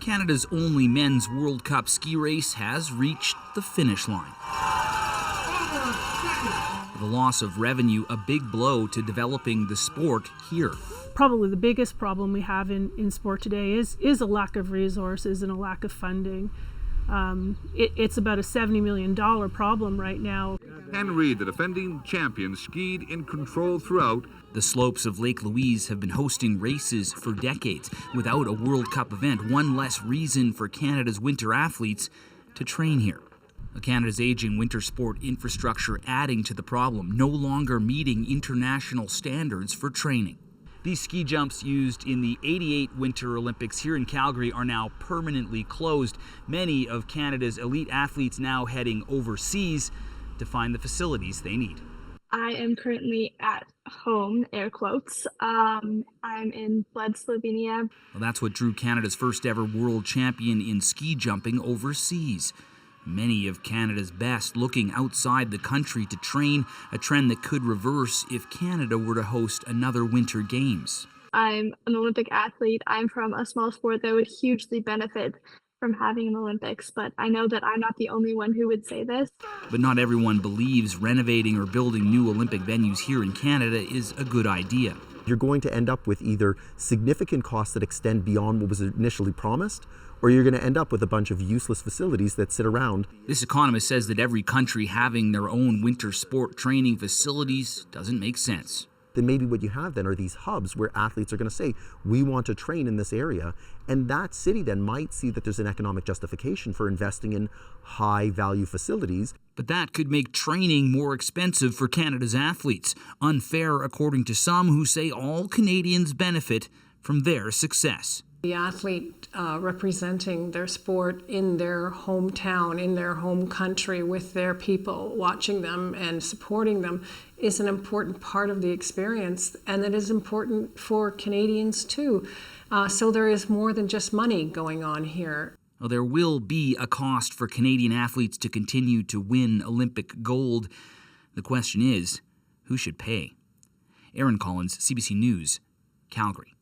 Canada's only men's World Cup ski race has reached the finish line. The loss of revenue, a big blow to developing the sport here. Probably the biggest problem we have in sport today is a lack of resources and a lack of funding. It's about a $70 million problem right now. Ken Reid, the defending champion, skied in control throughout. The slopes of Lake Louise have been hosting races for decades. Without a World Cup event, one less reason for Canada's winter athletes to train here. Canada's aging winter sport infrastructure adding to the problem, no longer meeting international standards for training. These ski jumps used in the '88 Winter Olympics here in Calgary are now permanently closed. Many of Canada's elite athletes now heading overseas to find the facilities they need. I am currently at home, air quotes. I'm in Bled, Slovenia. Well, that's what drew Canada's first ever world champion in ski jumping overseas. Many of Canada's best looking outside the country to train, a trend that could reverse if Canada were to host another Winter Games. I'm an Olympic athlete. I'm from a small sport that would hugely benefit from having an Olympics, but I know that I'm not the only one who would say this. But not everyone believes renovating or building new Olympic venues here in Canada is a good idea. You're going to end up with either significant costs that extend beyond what was initially promised, or you're going to end up with a bunch of useless facilities that sit around. This economist says that every country having their own winter sport training facilities doesn't make sense. Then maybe what you have then are these hubs where athletes are going to say, we want to train in this area. And that city then might see that there's an economic justification for investing in high value facilities. But that could make training more expensive for Canada's athletes. Unfair, according to some who say all Canadians benefit from their success. The athlete representing their sport in their hometown, in their home country, with their people, watching them and supporting them is an important part of the experience, and that is important for Canadians too. So there is more than just money going on here. Well, there will be a cost for Canadian athletes to continue to win Olympic gold. The question is, who should pay? Aaron Collins, CBC News, Calgary.